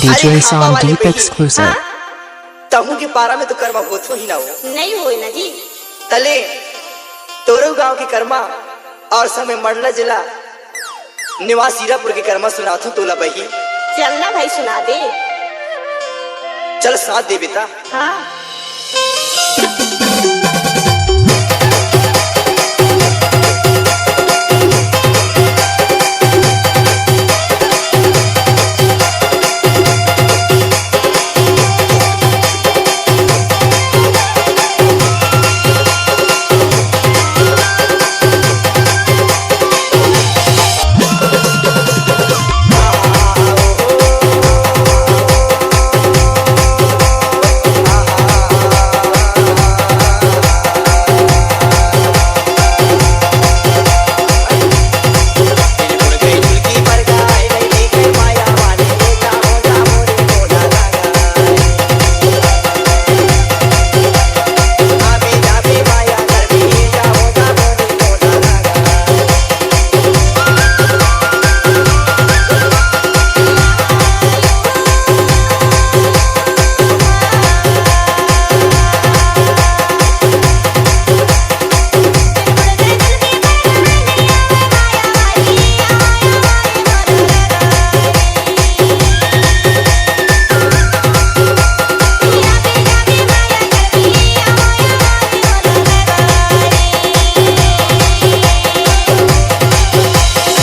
DJ Song Deep exclusive. तहु के पारा में तो कर्मा होतो ही ना हो नहीं हो ना जी। तले तोरो गांव की कर्मा और समय मंडला जिला निवास हीरापुर की कर्मा सुनाथू तोला बही। चलना भाई सुना दे। चल साथ दे बेटा। हाँ